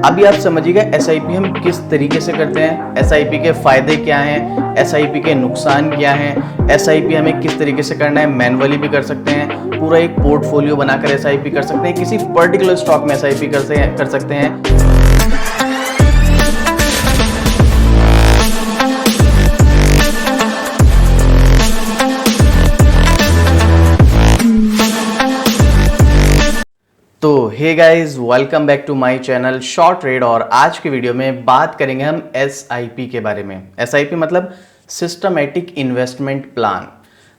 अभी आप समझिएगा एसआईपी हम किस तरीके से करते हैं, एसआईपी के फायदे क्या हैं, एसआईपी के नुकसान क्या हैं, एसआईपी हमें किस तरीके से करना है, मैनुअली भी कर सकते हैं, पूरा एक पोर्टफोलियो बनाकर एसआईपी कर सकते हैं, किसी पर्टिकुलर स्टॉक में एसआईपी कर सकते हैं। तो hey guys, welcome back to my channel short trade. और आज की वीडियो में बात करेंगे हम एसआईपी के बारे में। एसआईपी मतलब सिस्टमैटिक इन्वेस्टमेंट प्लान।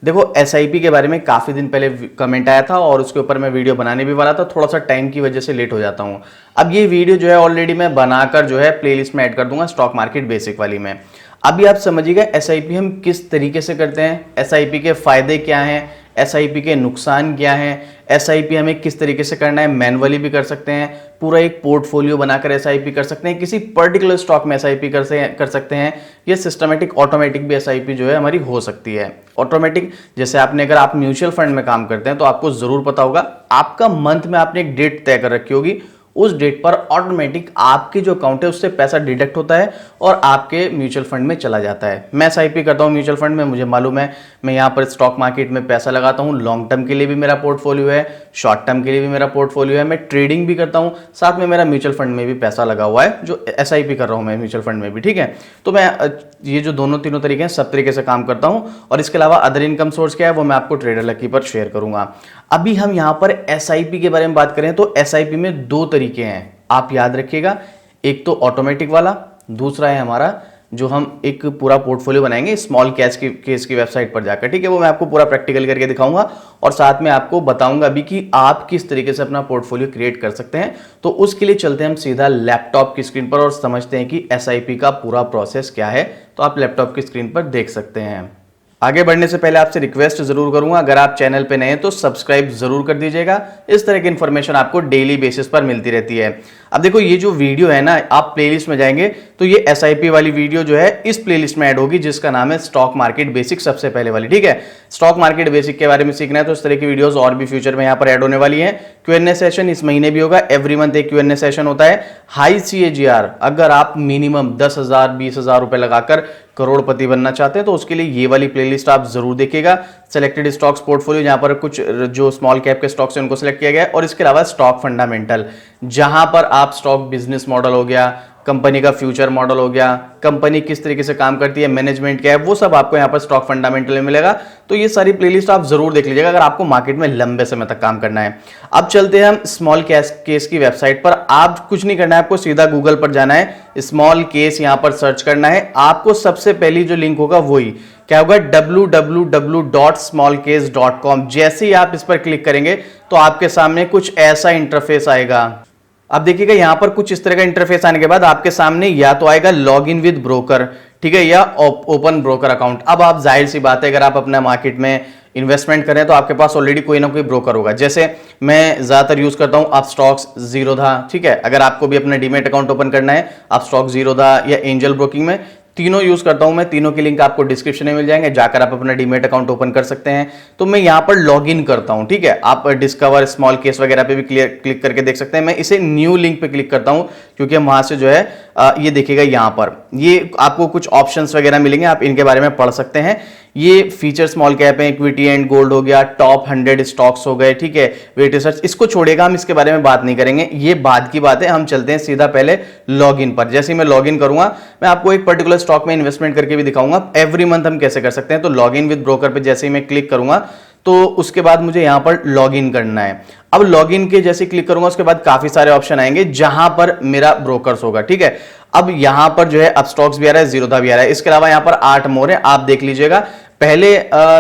देखो, एसआईपी के बारे में काफ़ी दिन पहले कमेंट आया था और उसके ऊपर मैं वीडियो बनाने भी वाला था, थोड़ा सा टाइम की वजह से लेट हो जाता हूँ। अब ये वीडियो जो है ऑलरेडी मैं बनाकर जो है प्लेलिस्ट में ऐड कर दूंगा, स्टॉक मार्केट बेसिक वाली में। अभी आप समझिएगा एसआईपी हम किस तरीके से करते हैं, एसआईपी के फायदे क्या हैं, एसआईपी के नुकसान क्या हैं, एसआईपी हमें किस तरीके से करना है, मैनुअली भी कर सकते हैं, पूरा एक पोर्टफोलियो बनाकर एसआईपी कर सकते हैं, किसी पर्टिकुलर स्टॉक में एसआईपी कर सकते हैं। ये सिस्टमैटिक ऑटोमेटिक भी एसआईपी जो है हमारी हो सकती है। ऑटोमेटिक जैसे अगर आप म्यूचुअल फंड में काम करते हैं तो आपको जरूर पता होगा, आपका मंथ में आपने एक डेट तय कर रखी होगी, उस डेट पर ऑटोमेटिक आपके जो अकाउंट है उससे पैसा डिडक्ट होता है और आपके म्यूचुअल फंड में चला जाता है। मैं एसआईपी करता हूं म्यूचुअल फंड में, मुझे मालूम है। मैं यहां पर स्टॉक मार्केट में पैसा लगाता हूं, लॉन्ग टर्म के लिए भी मेरा पोर्टफोलियो है, शॉर्ट टर्म के लिए भी मेरा पोर्टफोलियो है। मैं ट्रेडिंग भी करता हूं, साथ में मेरा म्यूचुअल फंड में भी पैसा लगा हुआ है, जो एसआईपी कर रहा हूं मैं म्यूचुअल फंड में भी। ठीक है, तो मैं ये जो तीनों तरीके हैं, सब तरीके से काम करता हूं। और इसके अलावा अदर इनकम सोर्स क्या है वो मैं आपको ट्रेडर लकी पर शेयर करूंगा। अभी हम यहां पर एसआईपी के बारे में बात करें तो एसआईपी में दो तरीके हैं, आप याद रखिएगा। एक तो ऑटोमेटिक वाला, दूसरा है हमारा जो हम एक पूरा पोर्टफोलियो बनाएंगे स्मॉल केस की वेबसाइट पर जाकर। ठीक है, वो मैं आपको पूरा प्रैक्टिकल करके दिखाऊंगा और साथ में आपको बताऊंगा भी कि आप किस तरीके से अपना पोर्टफोलियो क्रिएट कर सकते हैं। तो उसके लिए चलते हैं हम सीधा लैपटॉप की स्क्रीन पर और समझते हैं कि एसआईपी का पूरा प्रोसेस क्या है। तो आप लैपटॉप की स्क्रीन पर देख सकते हैं। आगे बढ़ने से पहले आपसे रिक्वेस्ट जरूर करूंगा, अगर आप चैनल पे नए हैं तो सब्सक्राइब जरूर कर दीजिएगा। इस तरह की इंफॉर्मेशन आपको डेली बेसिस पर मिलती रहती है। अब देखो, ये जो वीडियो है ना, आप प्लेलिस्ट में जाएंगे तो ये एसआईपी वाली वीडियो जो है इस प्लेलिस्ट में ऐड होगी, जिसका नाम है स्टॉक मार्केट बेसिक, सबसे पहले वाली। ठीक है, स्टॉक मार्केट बेसिक के बारे में सीखना है तो इस तरह की वीडियोस और भी फ्यूचर में यहाँ पर ऐड होने वाली है। क्यूएनए सेशन इस महीने भी होगा, एवरी मंथ एक क्यूएनए सेशन होता है। हाई सीएजीआर, अगर आप मिनिमम 10,000 20,000 रुपए लगाकर करोड़पति बनना चाहते हैं तो उसके लिए ये वाली प्लेलिस्ट आप जरूर देखिएगा। सेलेक्टेड स्टॉक्स पोर्टफोलियो, जहां पर कुछ जो स्मॉल कैप के स्टॉक्स हैं उनको सिलेक्ट किया गया है, और इसके अलावा स्टॉक फंडामेंटल, जहां पर आप स्टॉक बिजनेस मॉडल हो गया, कंपनी का फ्यूचर मॉडल हो गया, कंपनी किस तरीके से काम करती है, मैनेजमेंट क्या है, वो सब आपको यहाँ पर स्टॉक फंडामेंटल में मिलेगा। तो ये सारी प्लेलिस्ट आप जरूर देख लीजिएगा अगर आपको मार्केट में लंबे समय तक काम करना है। अब चलते हैं हम स्मॉल केस की वेबसाइट पर। आप कुछ नहीं करना है, आपको सीधा गूगल पर जाना है, स्मॉल केस यहां पर सर्च करना है। आपको सबसे पहली जो लिंक होगा वही क्या होगा, www.smallcase.com। जैसे ही आप इस पर क्लिक करेंगे तो आपके सामने कुछ ऐसा इंटरफेस आएगा। अब देखिएगा, यहां पर कुछ इस तरह का इंटरफेस आने के बाद आपके सामने या तो आएगा लॉग इन विद ब्रोकर, ठीक है, या ओपन ब्रोकर अकाउंट। अब आप जाहिर सी बात है, अगर आप अपना मार्केट में इन्वेस्टमेंट करें तो आपके पास ऑलरेडी कोई ना कोई ब्रोकर होगा। जैसे मैं ज्यादातर यूज करता हूं अपस्टॉक्स, जीरोधा। ठीक है, अगर आपको भी अपना डीमेट अकाउंट ओपन करना है अपस्टॉक, जीरोधा या एंजल ब्रोकिंग में, तीनों यूज करता हूं मैं। तीनों के लिंक आपको डिस्क्रिप्शन में मिल जाएंगे, जाकर आप अपना डीमेट अकाउंट ओपन कर सकते हैं। तो मैं यहां पर लॉग इन करता हूं। ठीक है, आप डिस्कवर स्मॉल केस वगैरह पे भी क्लिक करके देख सकते हैं। मैं इसे न्यू लिंक पे क्लिक करता हूं क्योंकि हम वहां से जो है ये देखिएगा, यहां पर ये आपको कुछ ऑप्शंस वगैरह मिलेंगे, आप इनके बारे में पढ़ सकते हैं। ये फीचर स्मॉल कैप है, इक्विटी एंड गोल्ड हो गया, टॉप 100 स्टॉक्स हो गए। ठीक है, वेट रिसर्च, इसको छोड़ेगा, हम इसके बारे में बात नहीं करेंगे, ये बाद की बात है। हम चलते हैं सीधा पहले लॉग इन पर। जैसे ही मैं लॉग इन करूंगा, मैं आपको एक पर्टिकुलर स्टॉक में इन्वेस्टमेंट करके भी दिखाऊंगा एवरी मंथ हम कैसे कर सकते हैं। तो लॉग इन विद ब्रोकर पे जैसे ही मैं क्लिक करूंगा तो उसके बाद मुझे यहां पर लॉग इन करना है। अब लॉग इन के जैसे क्लिक करूंगा उसके बाद काफी सारे ऑप्शन आएंगे जहां पर मेरा ब्रोकर्स होगा। ठीक है, अब यहां पर जो है अपस्टॉक्स भी आ रहा है, जीरोधा भी आ रहा है। इसके अलावा यहां पर 8 मोर है, आप देख लीजिएगा। पहले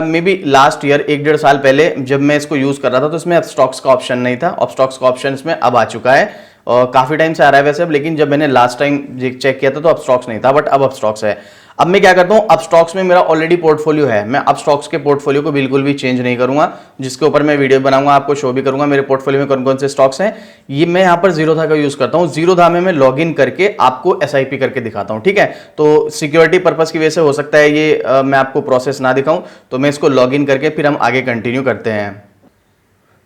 मे बी लास्ट ईयर, 1-1.5 साल पहले जब मैं इसको यूज कर रहा था तो इसमें अपस्टॉक्स का ऑप्शन नहीं था। अपस्टॉक्स का ऑप्शन इसमें अब आ चुका है, काफी टाइम से आ रहा है वैसे अब, लेकिन जब मैंने लास्ट टाइम चेक किया था तो अपस्टॉक्स नहीं था, बट अब अपस्टॉक्स है। अब मैं क्या करता हूं, अपस्टॉक्स में मेरा ऑलरेडी पोर्टफोलियो है, मैं अपस्टॉक्स के पोर्टफोलियो को बिल्कुल भी चेंज नहीं करूंगा, जिसके ऊपर मैं वीडियो बनाऊंगा, आपको शो भी करूंगा मेरे पोर्टफोलियो में कौन कौन से स्टॉक्स हैं। ये मैं यहां पर जीरोधा का यूज करता हूं। जीरोधा में मैं लॉग इन करके आपको एसआईपी करके दिखाता हूं। ठीक है, तो सिक्योरिटी पर्पज की वजह से हो सकता है ये मैं आपको प्रोसेस ना दिखाऊं, तो मैं इसको लॉग इन करके फिर हम आगे कंटिन्यू करते हैं।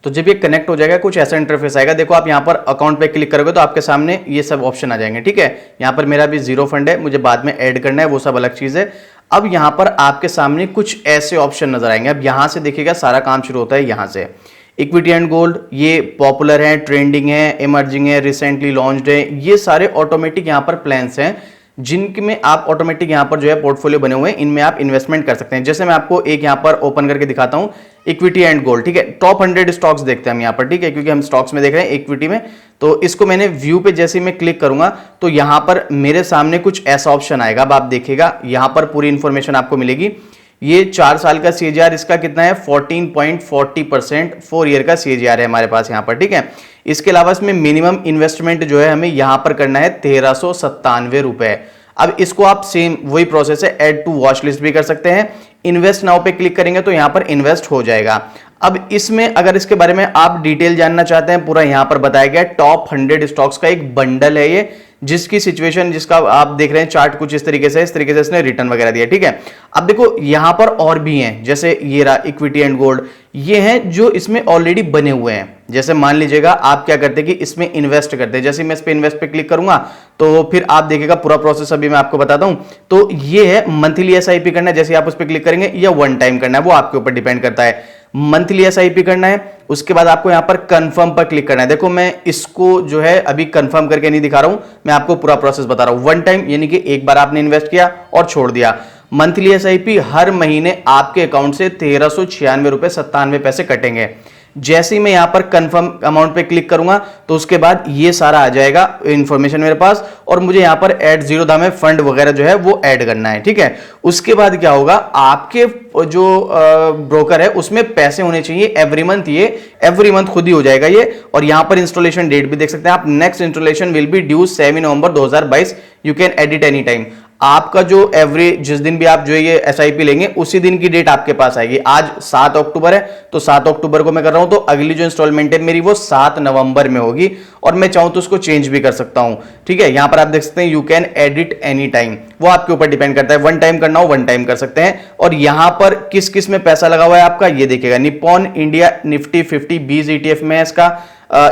तो जब ये कनेक्ट हो जाएगा कुछ ऐसा इंटरफेस आएगा। देखो आप यहाँ पर अकाउंट पे क्लिक करोगे तो आपके सामने ये सब ऑप्शन आ जाएंगे, ठीक है। यहाँ पर मेरा भी जीरो फंड है, मुझे बाद में ऐड करना है, वो सब अलग चीज है। अब यहाँ पर आपके सामने कुछ ऐसे ऑप्शन नजर आएंगे। अब यहाँ से देखिएगा सारा काम शुरू होता है यहाँ से। इक्विटी एंड गोल्ड, ये पॉपुलर है, ट्रेंडिंग है, इमर्जिंग है, रिसेंटली लॉन्च्ड है, ये सारे ऑटोमेटिक यहाँ पर प्लान्स हैं जिनमें आप ऑटोमेटिक यहाँ पर जो है पोर्टफोलियो बने हुए हैं, इनमें आप इन्वेस्टमेंट कर सकते हैं। जैसे मैं आपको एक यहाँ पर ओपन करके दिखाता हूँ, इक्विटी एंड गोल्ड, ठीक है। टॉप 100 स्टॉक्स देखते हैं हम यहाँ पर, ठीक है, क्योंकि हम स्टॉक्स में देख रहे हैं इक्विटी में। तो इसको मैंने व्यू पे जैसे मैं क्लिक करूंगा तो यहाँ पर मेरे सामने कुछ ऐसा ऑप्शन आएगा। अब आप देखिएगा यहाँ पर पूरी इंफॉर्मेशन आपको मिलेगी। ये 4 साल का CAGR इसका कितना है, 14.40%, 4 ईयर का CAGR है हमारे पास यहाँ पर, ठीक है। इसके अलावा इसमें मिनिमम इन्वेस्टमेंट जो है हमें यहाँ पर करना है 1397 रुपए। अब इसको आप सेम वही प्रोसेस है, ऐड टू वॉच लिस्ट भी कर सकते हैं। इन्वेस्ट नाउ पे क्लिक करेंगे तो यहाँ पर इन्वेस्ट हो जाएगा। अब इसमें अगर इसके बारे में आप डिटेल जानना चाहते हैं, पूरा यहाँ पर बताया गया टॉप 100 स्टॉक्स का एक बंडल है ये, जिसकी सिचुएशन, जिसका आप देख रहे हैं चार्ट कुछ इस तरीके से इसने रिटर्न वगैरह दिया, ठीक है। अब देखो यहां पर और भी हैं, जैसे ये रहा इक्विटी एंड गोल्ड, ये हैं जो इसमें ऑलरेडी बने हुए हैं। जैसे मान लीजिएगा आप क्या करते हैं कि इसमें इन्वेस्ट करते हैं, जैसे मैं इस पे इन्वेस्ट पे क्लिक करूंगा तो फिर आप देखिएगा पूरा प्रोसेस अभी मैं आपको बताता हूं। तो ये है मंथली SIP करना है, जैसे आप उस पर क्लिक करेंगे, या वन टाइम करना है, वो आपके ऊपर डिपेंड करता है। मंथली SIP करना है, उसके बाद आपको यहां पर कंफर्म पर क्लिक करना है। देखो मैं इसको जो है अभी कंफर्म करके नहीं दिखा रहा हूं, मैं आपको पूरा प्रोसेस बता रहा हूं। वन टाइम यानी कि एक बार आपने इन्वेस्ट किया और छोड़ दिया। मंथली SIP हर महीने आपके अकाउंट से 1396 रुपए 97 पैसे कटेंगे। जैसे ही मैं यहां पर कंफर्म अमाउंट पे क्लिक करूंगा तो उसके बाद ये सारा आ जाएगा इंफॉर्मेशन मेरे पास, और मुझे यहां पर ऐड जीरो दाम में फंड वगैरह जो है वो ऐड करना है, ठीक है। उसके बाद क्या होगा, आपके जो ब्रोकर है उसमें पैसे होने चाहिए एवरी मंथ, ये एवरी मंथ खुद ही हो जाएगा ये। और यहां पर इंस्टॉलेशन डेट भी देख सकते हैं आप, next installation will be due 7 November 2022, you can edit any time. आपका जो एवरेज जिस दिन भी आप जो ये SIP लेंगे उसी दिन की डेट आपके पास आएगी। आज 7 अक्टूबर है तो 7 अक्टूबर को मैं कर रहा हूं, तो अगली जो इंस्टॉलमेंट है मेरी वो 7 नवंबर में होगी, और मैं चाहूं तो उसको चेंज भी कर सकता हूं, ठीक है। यहां पर आप देख सकते हैं you can edit any time, वो आपके ऊपर डिपेंड करता है। वन टाइम करना हो वन टाइम कर सकते हैं। और यहां पर किस किस में पैसा लगा हुआ है आपका ये देखिएगा, निप्पॉन इंडिया निफ्टी 50 बीज ETF में इसका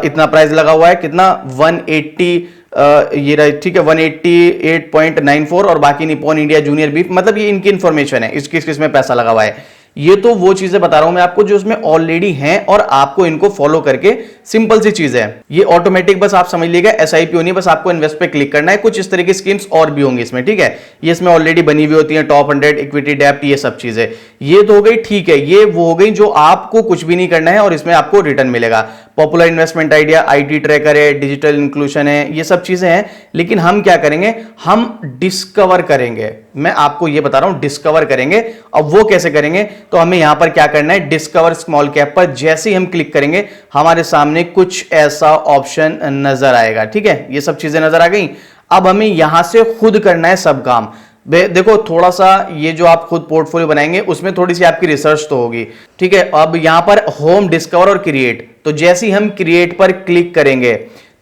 इतना प्राइस लगा हुआ है, कितना 180 ये रहा, ठीक है, 188.94, और बाकी निप्पॉन इंडिया जूनियर बीफ, मतलब ये इनकी इंफॉर्मेशन है, किस किस में पैसा लगा हुआ है। ये तो वो चीजें बता रहा हूं मैं आपको जो उसमें ऑलरेडी हैं, और आपको इनको फॉलो करके सिंपल सी चीज है ये ऑटोमेटिक, बस आप समझ लीजिएगा SIP होनी है, बस आपको इन्वेस्ट पे क्लिक करना है। कुछ इस तरह की स्कीम्स और भी होंगी इसमें, ठीक है, ये इसमें ऑलरेडी बनी हुई होती है, टॉप 100, इक्विटी डेप्ट, ये सब चीजें। ये तो हो गई, ठीक है, ये वो हो गई जो आपको कुछ भी नहीं करना है और इसमें आपको रिटर्न मिलेगा। Popular investment idea, IT tracker है, डिजिटल इंक्लूजन है, ये सब चीजें हैं। लेकिन हम क्या करेंगे, हम डिस्कवर करेंगे, मैं आपको ये बता रहा हूं डिस्कवर करेंगे। अब वो कैसे करेंगे, तो हमें यहां पर क्या करना है, डिस्कवर स्मॉल कैप पर जैसे ही हम क्लिक करेंगे हमारे सामने कुछ ऐसा ऑप्शन नजर आएगा, ठीक है। ये सब चीजें नजर आ गई। अब हमें यहां से खुद करना है सब काम। देखो थोड़ा सा ये जो आप खुद पोर्टफोलियो बनाएंगे उसमें थोड़ी सी आपकी रिसर्च तो होगी, ठीक है। अब यहां पर होम, डिस्कवर और क्रिएट, तो जैसे ही हम क्रिएट पर क्लिक करेंगे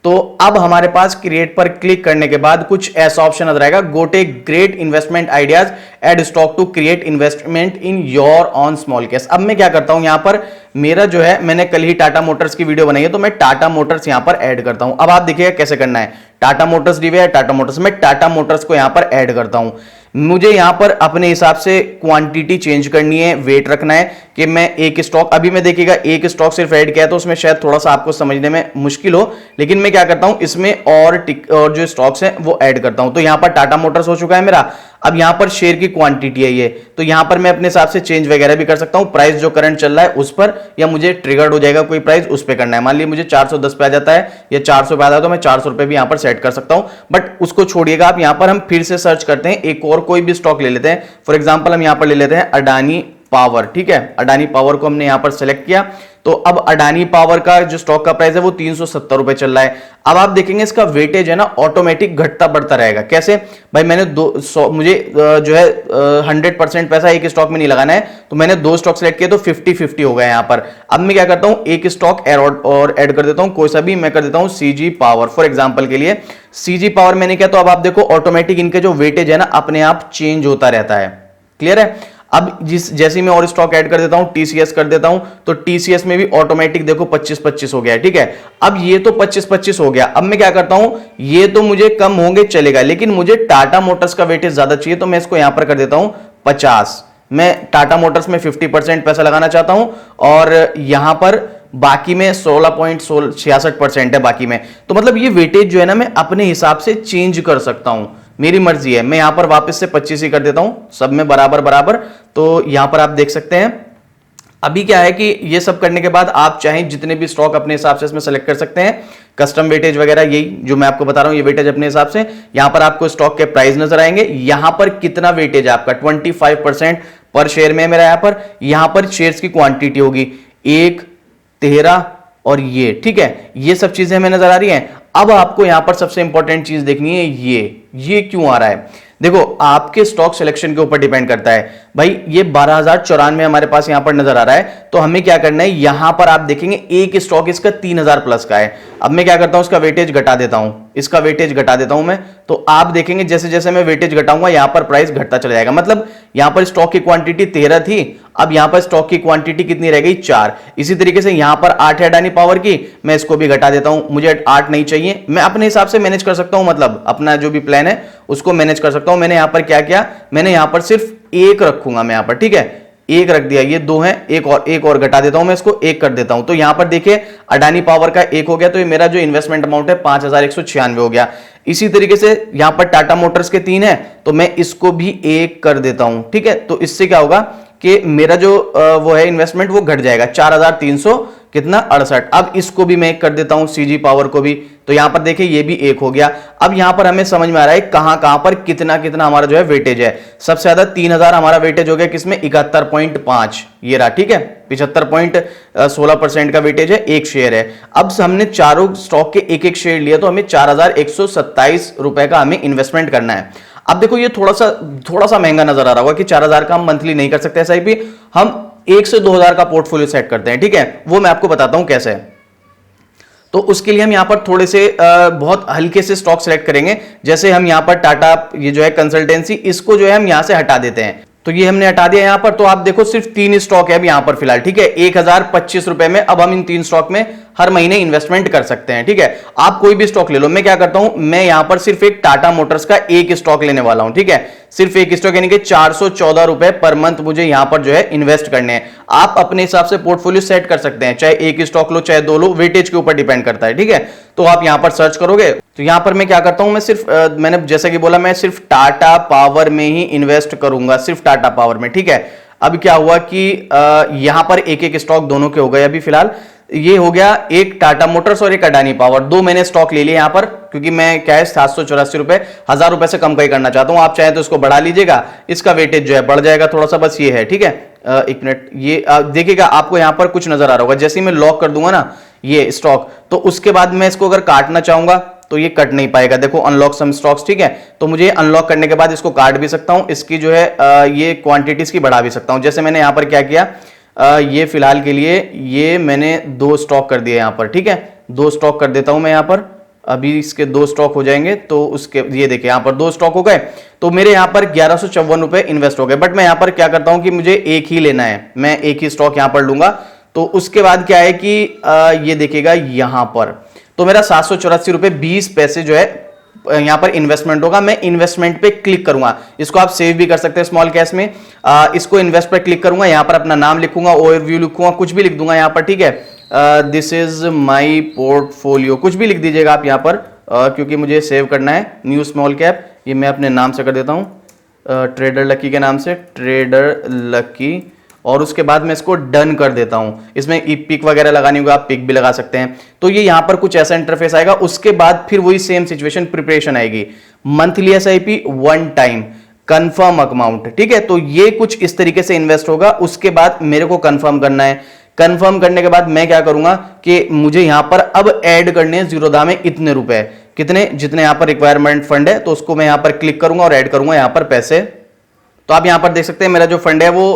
तो अब हमारे पास क्रिएट पर क्लिक करने के बाद कुछ ऐसा ऑप्शन नजर आएगा, go take great investment ideas, add stock to create investment in your own small cash. अब मैं क्या करता हूं, यहां पर मेरा जो है, मैंने कल ही टाटा मोटर्स की वीडियो बनाई है, तो मैं टाटा मोटर्स यहां पर ऐड करता हूं। अब आप देखिएगा कैसे करना है, टाटा मोटर्स डीवे है, टाटा मोटर्स, मैं टाटा मोटर्स को यहां पर ऐड करता हूं। मुझे यहां पर अपने हिसाब से क्वांटिटी चेंज करनी है, वेट रखना है कि मैं एक स्टॉक, अभी मैं देखिएगा एक स्टॉक सिर्फ ऐड किया तो उसमें शायद थोड़ा सा आपको समझने में मुश्किल हो, लेकिन मैं क्या करता हूं इसमें और जो स्टॉक्स हैं वो ऐड करता हूं। तो यहां पर टाटा मोटर्स हो चुका है मेरा। अब यहां पर शेयर की क्वांटिटी है ये, तो यहां पर मैं अपने हिसाब से चेंज वगैरह भी कर सकता हूं, प्राइस जो करंट चल रहा है उस पर, या मुझे ट्रिगर्ड हो जाएगा कोई प्राइस उस पर करना है। मान लीजिए मुझे 410 पे आ जाता है या 400 पे आता है तो मैं 400 रुपए भी यहां पर सेट कर सकता हूं। बट उसको छोड़िएगा आप, यहां पर हम फिर से सर्च करते हैं, एक और कोई भी स्टॉक ले लेते हैं। फॉर एग्जांपल हम यहां पर ले लेते हैं अडानी पावर, ठीक है, अडानी पावर को हमने यहां पर सेलेक्ट किया। तो अब अडानी पावर का जो स्टॉक का प्राइस है वो 370 रुपए चल रहा है। अब आप देखेंगे इसका वेटेज है ना ऑटोमेटिक घटता बढ़ता रहेगा। कैसे भाई, मैंने मुझे जो है 100% पैसा एक स्टॉक में नहीं लगाना है, तो मैंने 2 स्टॉक सेलेक्ट किए तो 50-50 हो गया यहां पर। अब मैं क्या करता हूं, एक स्टॉक और ऐड कर देता हूं, कोई सा भी, मैं कर देता हूं CG पावर फॉर एग्जांपल के लिए। CG पावर मैंने किया तो अब आप देखो ऑटोमेटिक इनके जो वेटेज है ना अपने आप चेंज होता रहता है। क्लियर है। अब जैसे ही मैं और स्टॉक ऐड कर देता हूं, टीसीएस कर देता हूं, तो टीसीएस में भी ऑटोमेटिक देखो 25-25 हो गया है, ठीक है। अब ये तो 25-25 हो गया। अब मैं क्या करता हूं, ये तो मुझे कम होंगे चलेगा, लेकिन मुझे टाटा मोटर्स का वेटेज ज्यादा चाहिए, तो मैं इसको यहां पर कर देता हूं 50। मैं टाटा मोटर्स में 50% पैसा लगाना चाहता हूं, और यहां पर बाकी में 16.66% है बाकी में। तो मतलब ये वेटेज जो है ना, मैं अपने हिसाब से चेंज कर सकता हूं, मेरी मर्जी है। मैं यहां पर वापस से 25 ही कर देता हूं, सब में बराबर बराबर। तो यहां पर आप देख सकते हैं अभी क्या है कि ये सब करने के बाद आप चाहें जितने भी स्टॉक अपने हिसाब से इसमें सेलेक्ट कर सकते हैं। कस्टम वेटेज वगैरह, यही जो मैं आपको बता रहा हूं, ये वेटेज अपने हिसाब से। यहां पर आपको स्टॉक के प्राइस नजर आएंगे, यहां पर कितना वेटेज है आपका, 25% पर शेयर में मेरा। यहां पर शेयर्स की क्वांटिटी होगी 1, 13 और ये, ठीक है। ये सब चीजें हमें नजर आ रही हैं। अब आपको यहां पर सबसे इंपॉर्टेंट चीज देखनी है, ये क्यों आ रहा है। देखो, आपके स्टॉक सिलेक्शन के ऊपर डिपेंड करता है भाई। ये 12,094 हमारे पास यहां पर नजर आ रहा है, तो हमें क्या करना है, यहां पर आप देखेंगे एक स्टॉक इसका 3,000 प्लस का है। अब मैं क्या करता हूं, इसका वेटेज घटा देता हूं, इसका वेटेज घटा देता हूं मैं। तो आप देखेंगे जैसे जैसे मैं वेटेज घटाऊंगा, यहां पर प्राइस घटता चला जाएगा। मतलब यहां पर स्टॉक की क्वांटिटी 13 थी, अब यहां पर स्टॉक की क्वांटिटी कितनी रह गई, 4। इसी तरीके से यहां पर 8 है अडानी पावर की, मैं इसको भी घटा देता हूं, मुझे 8 नहीं चाहिए। मैं अपने हिसाब से मैनेज कर सकता हूं, मतलब अपना जो भी प्लान है उसको मैनेज कर सकता हूं। मैंने यहां पर क्या किया, मैंने यहां पर सिर्फ 1 रखूंगा मैं यहां पर, ठीक है। 1 रख दिया, ये 2 है, एक और घटा देता हूं मैं, इसको 1 कर देता हूं। तो यहां पर देखिए अडानी पावर का 1 हो गया, तो ये मेरा जो इन्वेस्टमेंट अमाउंट है 5,196 हो गया। इसी तरीके से यहां पर टाटा मोटर्स के 3 है, तो मैं इसको भी 1 कर देता हूं, ठीक है। तो इससे क्या होगा कि मेरा जो वो है इन्वेस्टमेंट वो घट जाएगा, 4,300 कितना 68। अब इसको भी मैं 1 कर देता हूं, सीजी पावर को भी। तो यहां पर देखिए ये भी 1 हो गया। अब यहां पर हमें समझ में आ रहा है कहां कहां पर कितना कितना हमारा जो है वेटेज है। सबसे ज्यादा 3,000 हमारा वेटेज हो गया किसमें, 71.5 ये रहा, ठीक है। 75.16% का वेटेज है, 1 शेयर है। अब हमने चारों स्टॉक के 1-1 शेयर लिया, तो हमें 4,127 रुपए का हमें इन्वेस्टमेंट करना है। अब देखो ये थोड़ा सा महंगा नजर आ रहा होगा कि 4,000 का हम मंथली नहीं कर सकते एसआईपी, हम 1 से 2,000 का पोर्टफोलियो सेट करते हैं, ठीक है। वो मैं आपको बताता हूं कैसे। तो उसके लिए हम यहां पर थोड़े से बहुत हल्के से स्टॉक सेलेक्ट करेंगे। जैसे हम यहां पर टाटा ये जो है कंसल्टेंसी, इसको जो है हम यहां से हटा देते हैं। तो ये हमने हटा दिया यहां पर। तो आप देखो सिर्फ 3 स्टॉक है अब यहां पर फिलहाल, ठीक है। 1,025 रुपए में अब हम इन 3 स्टॉक में हर महीने इन्वेस्टमेंट कर सकते हैं, ठीक है। आप कोई भी स्टॉक ले लो। मैं क्या करता हूं, मैं यहां पर सिर्फ एक टाटा मोटर्स का 1 स्टॉक लेने वाला हूं, ठीक है। सिर्फ 1 स्टॉक, यानी कि 414 रुपए पर मंथ मुझे यहां पर जो है इन्वेस्ट करने हैं। आप अपने हिसाब से पोर्टफोलियो सेट कर सकते हैं, चाहे 1 स्टॉक लो चाहे 2 लो, वेटेज के ऊपर डिपेंड करता है, ठीक है। तो आप यहां पर सर्च करोगे, तो यहां पर मैं क्या करता हूं, मैं सिर्फ मैंने जैसे कि बोला, मैं सिर्फ टाटा पावर में ही इन्वेस्ट करूंगा, सिर्फ टाटा पावर में, ठीक है। अब क्या हुआ कि यहां पर 1-1 स्टॉक दोनों के हो गए अभी फिलहाल। ये हो गया एक टाटा मोटर्स और एक अडानी पावर, 2 मैंने स्टॉक ले लिए यहां पर, क्योंकि मैं क्या है 784 रुपए, 1,000 रुपए से कम का ही करना चाहता हूं। आप चाहे तो इसको बढ़ा लीजिएगा, इसका वेटेज जो है बढ़ जाएगा थोड़ा सा, बस ये है, ठीक है। 1 मिनट, ये देखिएगा आपको यहां पर कुछ नजर आ रहा होगा। जैसे ही मैं लॉक कर दूंगा ना ये स्टॉक, तो उसके बाद मैं इसको अगर काटना चाहूंगा तो ये कट नहीं पाएगा। देखो अनलॉक सम स्टॉक्स, ठीक है। तो मुझे अनलॉक करने के बाद इसको काट भी सकता हूं, इसकी जो है ये क्वांटिटीज की बढ़ा भी सकता हूं। जैसे मैंने यहां पर क्या किया, ये फिलहाल के लिए ये मैंने 2 स्टॉक कर दिए यहां पर, ठीक है। 2 स्टॉक कर देता हूं मैं यहां पर, अभी इसके 2 स्टॉक हो जाएंगे। तो उसके ये देखिए यहां पर 2 स्टॉक हो गए, तो मेरे यहां पर 1154 रुपए इन्वेस्ट हो गए। बट मैं यहां पर क्या करता हूं कि मुझे एक ही लेना है, मैं एक ही स्टॉक यहां पर लूंगा। तो उसके बाद क्या है कि ये देखिएगा यहां पर, तो मेरा 784 रुपए 20 पैसे जो है यहां पर इन्वेस्टमेंट होगा। मैं इन्वेस्टमेंट पे क्लिक करूंगा, इसको आप सेव भी कर सकते हैं स्मॉल कैश में। इसको इन्वेस्ट पे क्लिक करूंगा, यहां पर अपना नाम लिखूंगा, ओवरव्यू लिखूंगा, कुछ भी लिख दूंगा यहां पर, ठीक है। दिस इज माय पोर्टफोलियो, कुछ भी लिख दीजिएगा आप यहां पर, क्योंकि मुझे सेव करना है। न्यू स्मॉल कैप, ये मैं अपने नाम से कर देता हूं, ट्रेडर लकी के नाम से, ट्रेडर लकी। और उसके बाद मैं इसको डन कर देता हूं। इसमें पिक वगैरह लगानी होगी, आप पिक भी लगा सकते हैं। तो ये यहां पर कुछ ऐसा इंटरफेस आएगा। उसके बाद फिर वही सेम सिचुएशन, प्रिपरेशन आएगी, monthly SIP 1 time, confirm amount, ठीक है। तो ये कुछ इस तरीके से इन्वेस्ट होगा। उसके बाद मेरे को कंफर्म करना है। कंफर्म करने के बाद मैं क्या करूंगा कि मुझे यहां पर अब ऐड करने हैं जीरोधा में इतने रुपए, कितने, जितने यहां पर रिक्वायरमेंट फंड है, तो उसको मैं यहां पर क्लिक करूंगा और ऐड करूंगा यहां पर पैसे। तो आप यहां पर देख सकते हैं मेरा जो फंड है वो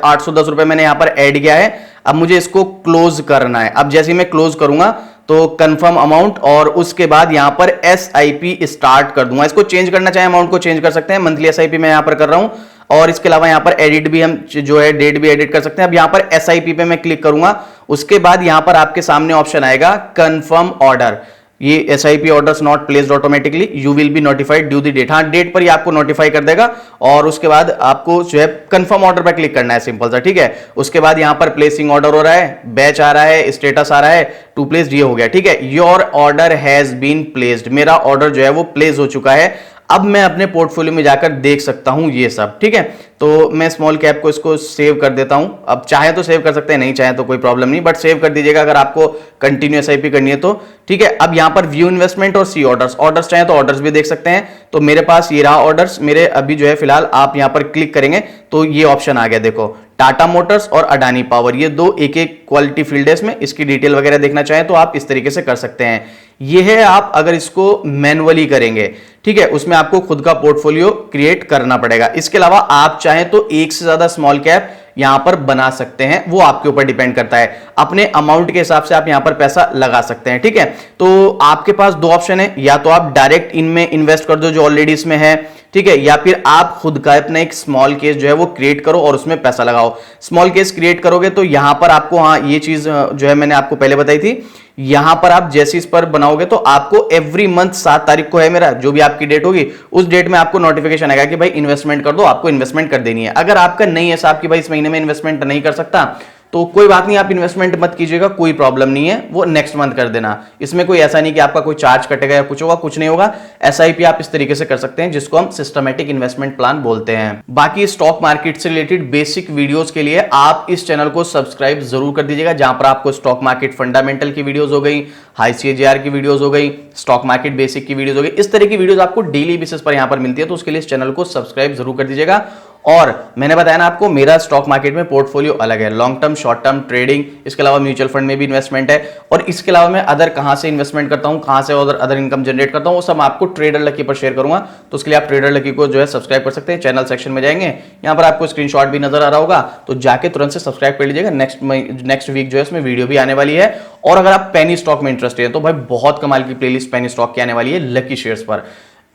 810 रुपए मैंने यहां पर ऐड किया है। अब मुझे इसको क्लोज करना है। अब जैसे ही मैं क्लोज करूंगा तो कंफर्म अमाउंट, और उसके बाद यहां पर एसआईपी स्टार्ट कर दूंगा। इसको चेंज करना चाहे अमाउंट को चेंज कर सकते हैं। मंथली एसआईपी मैं यहां पर कर रहा हूं, और इसके अलावा यहाँ पर एडिट भी हम जो है डेट भी एडिट कर सकते हैं। अब यहाँ पर SIP पे मैं क्लिक करूंगा, उसके बाद यहाँ पर आपके सामने ऑप्शन आएगा कंफर्म ऑर्डर। ये SIP orders not placed automatically, you will be notified due the date. हाँ, डेट पर ही आपको नोटिफाई कर देगा और उसके बाद आपको जो है कंफर्म ऑर्डर पर क्लिक करना है, सिंपल सा, ठीक है। उसके बाद यहां पर प्लेसिंग ऑर्डर हो रहा है, बैच आ रहा है, स्टेटस आ रहा है, टू प्लेस्ड, ये हो गया, ठीक है। Your order has been placed, मेरा ऑर्डर जो है वो प्लेस हो चुका है। अब मैं अपने पोर्टफोलियो में जाकर देख सकता हूं ये सब, ठीक है। तो मैं स्मॉल कैप को इसको सेव कर देता हूं। अब चाहे तो सेव कर सकते हैं, नहीं चाहे तो कोई प्रॉब्लम नहीं, बट सेव कर दीजिएगा अगर आपको कंटिन्यू SIP करनी है तो, ठीक है। अब यहां पर व्यू इन्वेस्टमेंट और सी ऑर्डर्स, ऑर्डर्स चाहे तो ऑर्डर्स भी देख सकते हैं। तो मेरे पास ये रहा ऑर्डर्स, मेरे अभी जो है फिलहाल, आप यहां पर क्लिक करेंगे तो ये ऑप्शन आ गया, देखो टाटा मोटर्स और अडानी पावर, ये दो एक एक क्वालिटी फील्ड है इसमें। इसकी डिटेल वगैरह देखना चाहें तो आप इस तरीके से कर सकते हैं। ये है आप अगर इसको मैनुअली करेंगे, ठीक है, उसमें आपको खुद का पोर्टफोलियो क्रिएट करना पड़ेगा। इसके अलावा आप चाहें तो एक से ज्यादा स्मॉल कैप यहां पर बना सकते हैं, वो आपके ऊपर डिपेंड करता है। अपने अमाउंट के हिसाब से आप यहां पर पैसा लगा सकते हैं, ठीक है। तो आपके पास दो ऑप्शन है, या तो आप डायरेक्ट इनमें इन्वेस्ट कर दो जो ऑलरेडी इसमें है, ठीक है, या फिर आप खुद का अपना एक स्मॉल केस जो है वो क्रिएट करो और उसमें पैसा लगाओ। स्मॉल केस क्रिएट करोगे तो यहां पर आपको, हाँ, ये चीज जो है मैंने आपको पहले बताई थी, यहां पर आप जैसे इस पर बनाओगे तो आपको एवरी मंथ 7 तारीख को है मेरा, जो भी आपकी डेट होगी उस डेट में आपको नोटिफिकेशन आएगा कि भाई इन्वेस्टमेंट कर दो, आपको इन्वेस्टमेंट कर देनी है। अगर आपका नहीं है साहब कि भाई इस महीने में इन्वेस्टमेंट नहीं कर सकता, तो कोई बात नहीं, आप इन्वेस्टमेंट मत कीजिएगा, कोई प्रॉब्लम नहीं है, वो नेक्स्ट मंथ कर देना। इसमें कोई ऐसा नहीं कि आपका कोई चार्ज कटेगा या कुछ होगा, कुछ नहीं होगा। SIP आप इस तरीके से कर सकते हैं, जिसको हम सिस्टमैटिक इन्वेस्टमेंट प्लान बोलते हैं। बाकी स्टॉक मार्केट से रिलेटेड बेसिक वीडियोस के लिए आप इस चैनल को सब्सक्राइब जरूर कर दीजिएगा, जहां पर आपको स्टॉक मार्केट फंडामेंटल की वीडियोस हो गई, हाई CAGR की वीडियोस हो गई, स्टॉक मार्केट बेसिक की वीडियोस हो गई, इस तरह की वीडियोस आपको डेली बेसिस पर यहां पर मिलती है। तो उसके लिए इस चैनल को सब्सक्राइब जरूर कर दीजिएगा। और मैंने बताया ना आपको, मेरा स्टॉक मार्केट में पोर्टफोलियो अलग है, long term, short term, trading, इसके अलावा म्यूचुअल फंड में भी इन्वेस्टमेंट है, और इसके अलावा मैं अदर कहां से इन्वेस्टमेंट करता हूं, कहां से अदर इनकम जनरेट करता हूं, वो सब आपको ट्रेडर लकी पर शेयर करूंगा। तो उसके लिए आप ट्रेडर लकी को जो है सब्सक्राइब कर सकते हैं। चैनल सेक्शन में जाएंगे, यहां पर आपको स्क्रीनशॉट भी नजर आ रहा होगा, तो जाके तुरंत से सब्सक्राइब कर लीजिएगा। नेक्स्ट वीक जो है इसमें वीडियो भी आने वाली है। और अगर आप पेनी स्टॉक में इंटरेस्टेड है तो भाई बहुत कमाल की प्लेलिस्ट पेनी स्टॉक की आने वाली है लकी शेयर्स पर।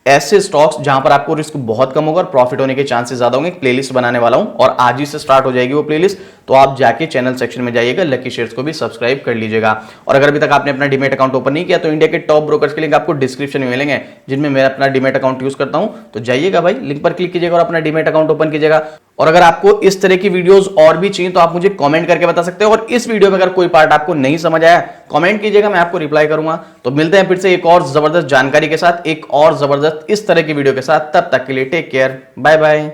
ऐसे स्टॉक्स जहां पर आपको रिस्क बहुत कम होगा और प्रॉफिट होने के चांसेस ज्यादा होंगे, प्लेलिस्ट बनाने वाला हूं और आज ही से स्टार्ट हो जाएगी वो प्लेलिस्ट। तो आप जाके चैनल सेक्शन में जाइएगा, लकी शेयर्स को भी सब्सक्राइब कर लीजिएगा। और अगर अभी तक आपने अपना डीमैट अकाउंट ओपन नहीं किया तो इंडिया के टॉप ब्रोकर्स के लिंक आपको डिस्क्रिप्शन में मिलेंगे, जिनमें मैं अपना डीमैट अकाउंट यूज करता हूं। तो जाइएगा भाई, लिंक पर क्लिक कीजिएगा और अपना डीमैट अकाउंट ओपन कीजिएगा। और अगर आपको इस तरह की वीडियोस और भी चाहिए तो आप मुझे कमेंट करके बता सकते हो, और इस वीडियो में अगर कोई पार्ट आपको नहीं समझ आया कमेंट कीजिएगा, मैं आपको रिप्लाई करूंगा। तो मिलते हैं फिर से एक और जबरदस्त जानकारी के साथ, एक और जबरदस्त इस तरह की वीडियो के साथ। तब तक के लिए टेक केयर, बाय बाय।